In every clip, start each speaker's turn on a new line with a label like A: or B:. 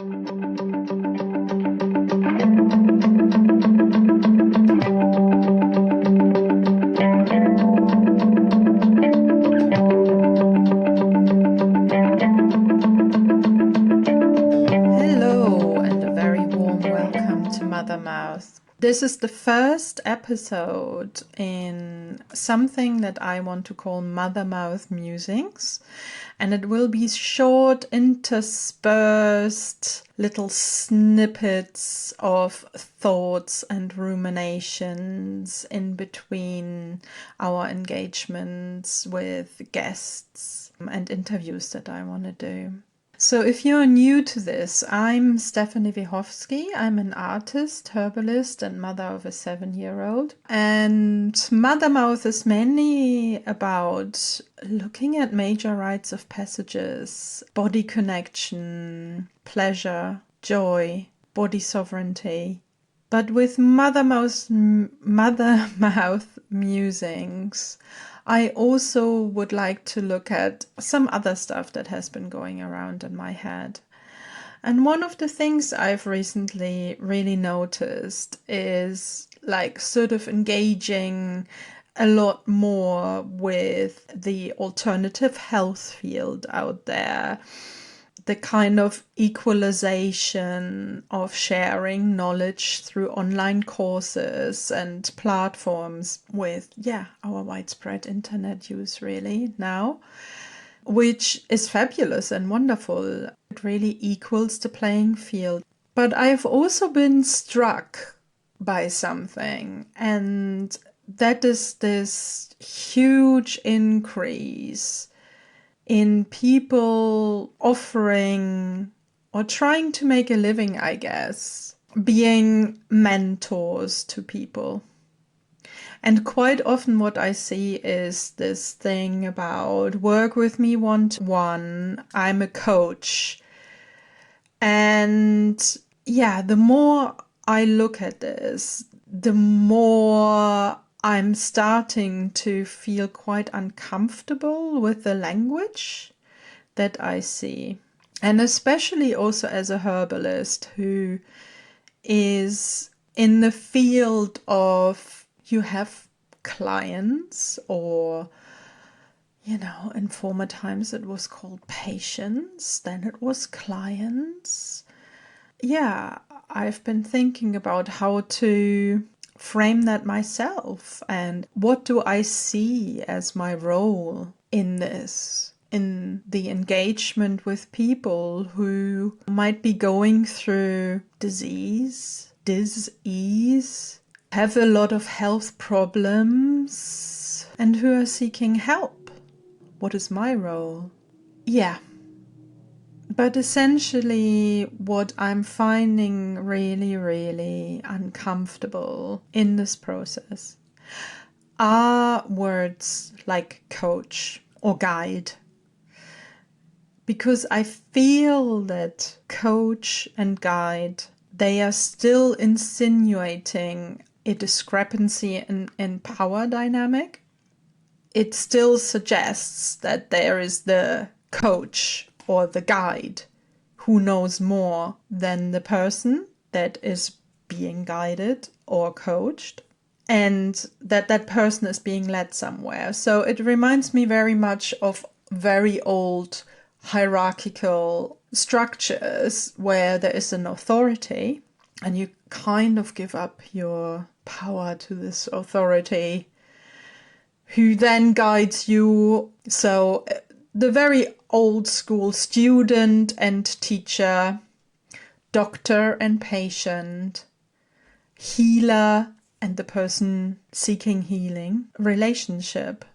A: Hello, and a very warm welcome to Mothermouth. This is the first episode in something that I want to call Mothermouth Musings, and it will be short, interspersed little snippets of thoughts and ruminations in between our engagements with guests and interviews that I want to do. So if you're new to this, I'm Stephanie Wiechowski. I'm an artist, herbalist, and mother of a 7-year-old. And Mothermouth is mainly about looking at major rites of passages, body connection, pleasure, joy, body sovereignty. But with Mothermouth Musings, I also would like to look at some other stuff that has been going around in my head. And one of the things I've recently really noticed is like sort of engaging a lot more with the alternative health field out there. The kind of equalization of sharing knowledge through online courses and platforms with, our widespread internet use really now, which is fabulous and wonderful. It really equals the playing field. But I've also been struck by something, and that is this huge increase in people offering or trying to make a living, I guess, being mentors to people. And quite often what I see is this thing about work with me one-to-one, I'm a coach. And the more I look at this, the more I'm starting to feel quite uncomfortable with the language that I see. And especially also as a herbalist who is in the field of, you have clients, or, in former times it was called patients, then it was clients. I've been thinking about how to frame that myself, and what do I see as my role in this, in the engagement with people who might be going through dis-ease, have a lot of health problems, and who are seeking help. What is my role? But essentially, what I'm finding really, really uncomfortable in this process are words like coach or guide. Because I feel that coach and guide, they are still insinuating a discrepancy in power dynamic. It still suggests that there is the coach or the guide who knows more than the person that is being guided or coached, and that person is being led somewhere. So it reminds me very much of very old hierarchical structures where there is an authority and you kind of give up your power to this authority who then guides you. So the very old school student and teacher, doctor and patient, healer and the person seeking healing relationship.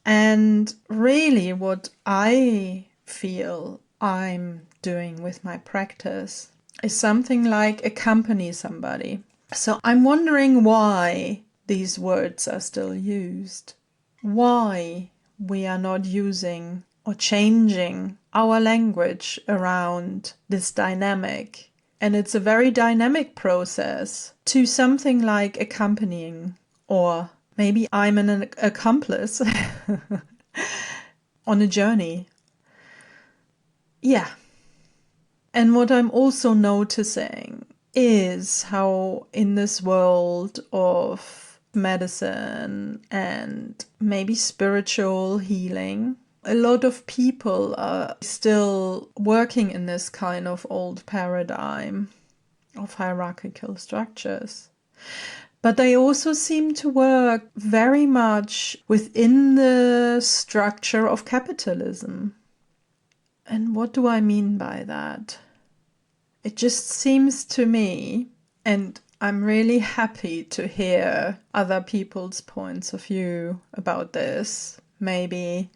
A: And really what I feel I'm doing with my practice is something like accompany somebody. So I'm wondering why these words are still used. Why we are not using or changing our language around this dynamic. And it's a very dynamic process to something like accompanying, or maybe I'm an accomplice on a journey. And And what I'm also noticing is how in this world of medicine and maybe spiritual healing, a lot of people are still working in this kind of old paradigm of hierarchical structures. But they also seem to work very much within the structure of capitalism. And what do I mean by that? It just seems to me, and I'm really happy to hear other people's points of view about this. Maybe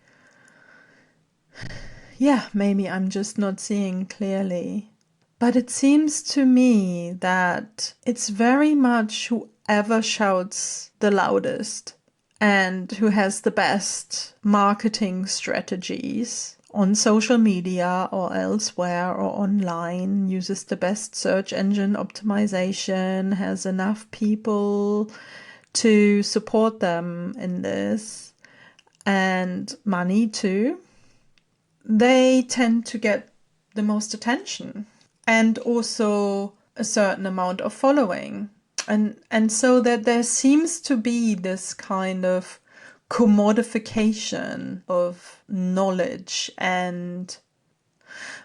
A: I'm just not seeing clearly. But it seems to me that it's very much whoever shouts the loudest and who has the best marketing strategies on social media or elsewhere or online, uses the best search engine optimization, has enough people to support them in this, and money too. They tend to get the most attention and also a certain amount of following. And so that there seems to be this kind of commodification of knowledge. And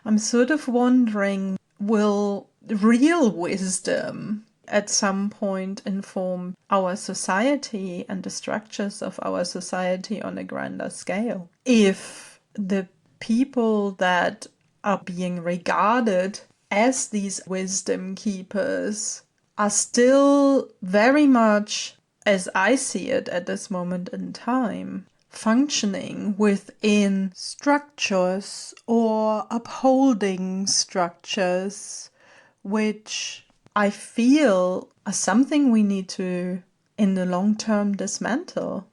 A: I'm sort of wondering, will real wisdom at some point inform our society and the structures of our society on a grander scale? If the people that are being regarded as these wisdom keepers are still very much, as I see it at this moment in time, functioning within structures or upholding structures which I feel are something we need to, in the long term, dismantle,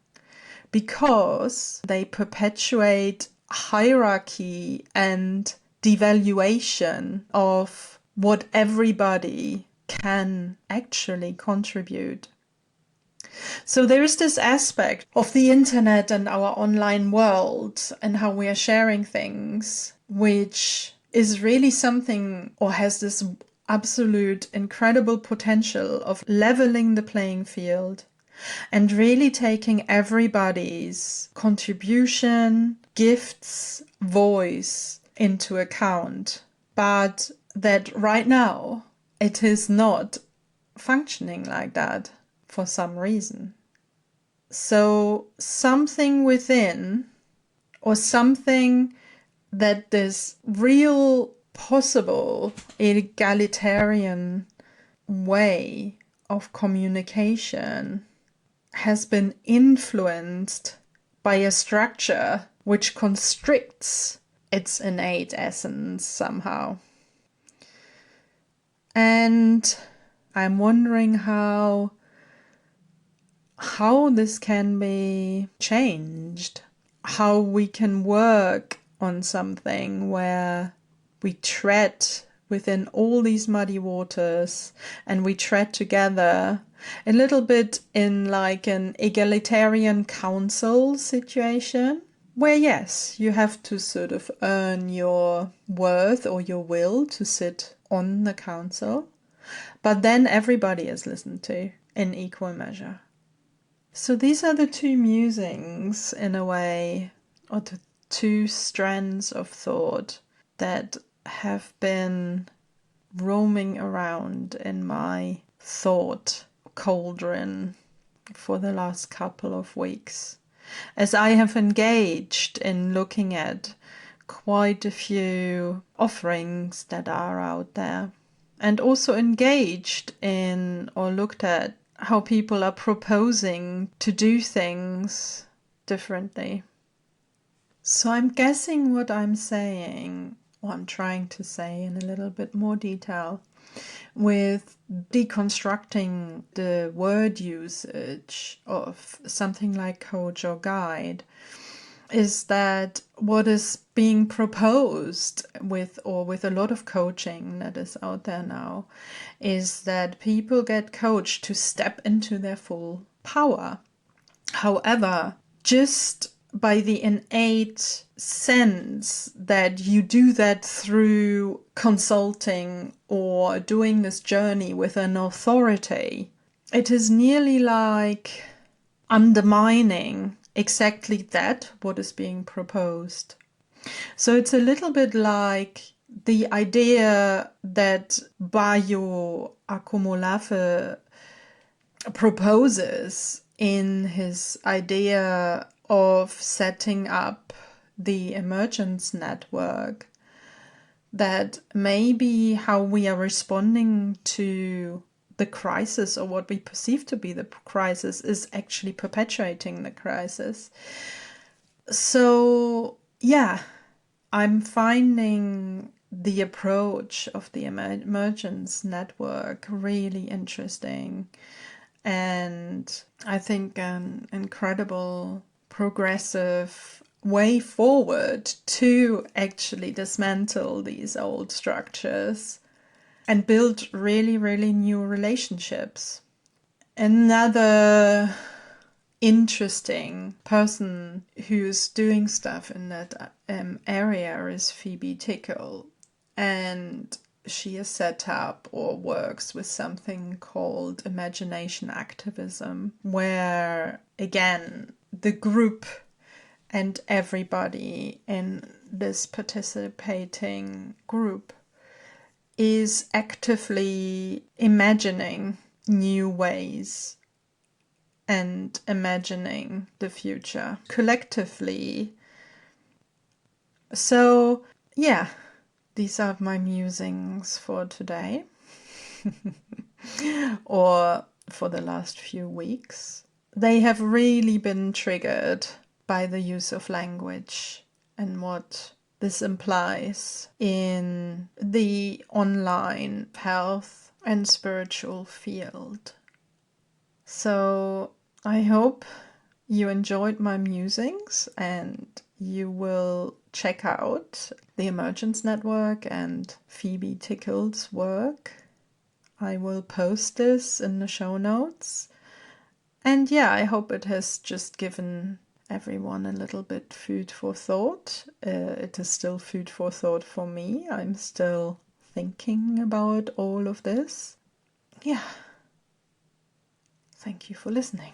A: because they perpetuate hierarchy and devaluation of what everybody can actually contribute. So there is this aspect of the internet and our online world and how we are sharing things, which is really something, or has this absolute incredible potential of leveling the playing field and really taking everybody's contribution, gifts, voice into account. But that right now it is not functioning like that for some reason. So something within, or something that this real possible egalitarian way of communication has been influenced by a structure which constricts its innate essence somehow. And I'm wondering how this can be changed, how we can work on something where we tread within all these muddy waters and we tread together a little bit in like an egalitarian council situation, where yes, you have to sort of earn your worth or your will to sit on the council, but then everybody is listened to in equal measure. So these are the two musings, in a way, or the two strands of thought that have been roaming around in my thought cauldron for the last couple of weeks, as I have engaged in looking at quite a few offerings that are out there, and also engaged in or looked at how people are proposing to do things differently. So I'm guessing what I'm saying, or I'm trying to say in a little bit more detail, with deconstructing the word usage of something like coach or guide, is that what is being proposed with a lot of coaching that is out there now is that people get coached to step into their full power. However, just by the innate sense that you do that through consulting or doing this journey with an authority, it is nearly like undermining exactly that, what is being proposed. So it's a little bit like the idea that Bayo Akomolafe proposes in his idea of setting up the emergence network, that maybe how we are responding to the crisis, or what we perceive to be the crisis, is actually perpetuating the crisis. So, yeah, I'm finding the approach of the emergence network really interesting, and I think an incredible progressive way forward to actually dismantle these old structures and build really, really new relationships. Another interesting person who's doing stuff in that area is Phoebe Tickle, and she has set up or works with something called imagination activism, where again the group and everybody in this participating group is actively imagining new ways and imagining the future collectively. So, yeah, these are my musings for today or for the last few weeks. They have really been triggered by the use of language and what this implies in the online health and spiritual field. So I hope you enjoyed my musings and you will check out the Emergence Network and Phoebe Tickle's work. I will post this in the show notes. And yeah, I hope it has just given everyone a little bit food for thought. It is still food for thought for me. I'm still thinking about all of this. Yeah. Thank you for listening.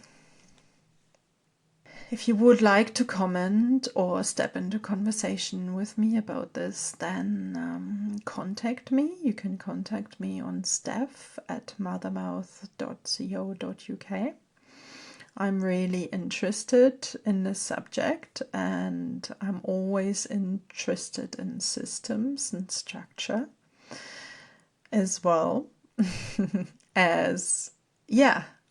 A: If you would like to comment or step into conversation with me about this, then contact me. You can contact me on steph@mothermouth.co.uk. I'm really interested in this subject, and I'm always interested in systems and structure as well as,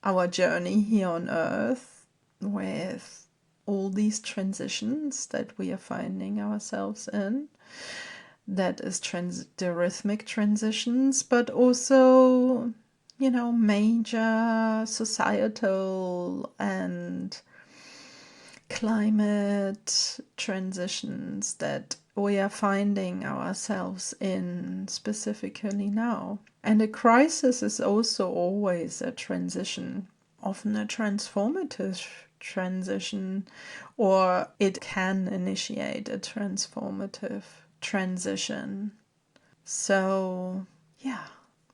A: our journey here on Earth with all these transitions that we are finding ourselves in. That is the rhythmic transitions, but also major societal and climate transitions that we are finding ourselves in specifically now. And a crisis is also always a transition, often a transformative transition, or it can initiate a transformative transition. So,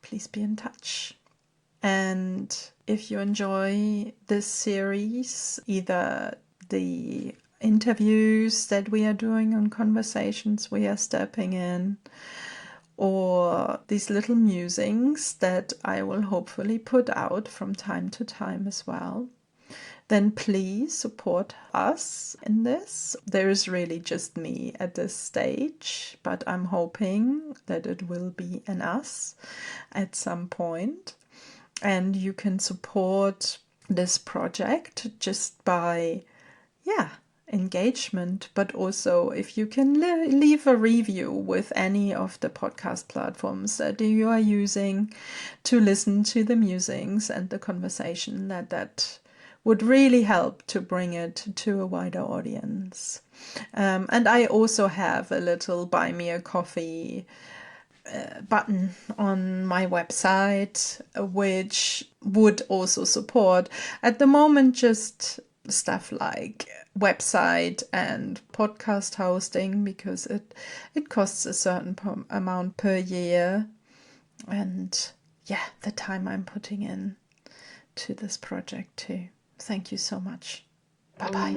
A: please be in touch. And if you enjoy this series, either the interviews that we are doing on conversations we are stepping in, or these little musings that I will hopefully put out from time to time as well, then please support us in this. There is really just me at this stage, but I'm hoping that it will be an us at some point. And you can support this project just by, engagement, but also if you can leave a review with any of the podcast platforms that you are using to listen to the musings and the conversation, that would really help to bring it to a wider audience. And I also have a little buy me a coffee button on my website, which would also support at the moment just stuff like website and podcast hosting, because it costs a certain amount per year. And yeah, the time I'm putting in to this project too. Thank you so much. Bye-bye.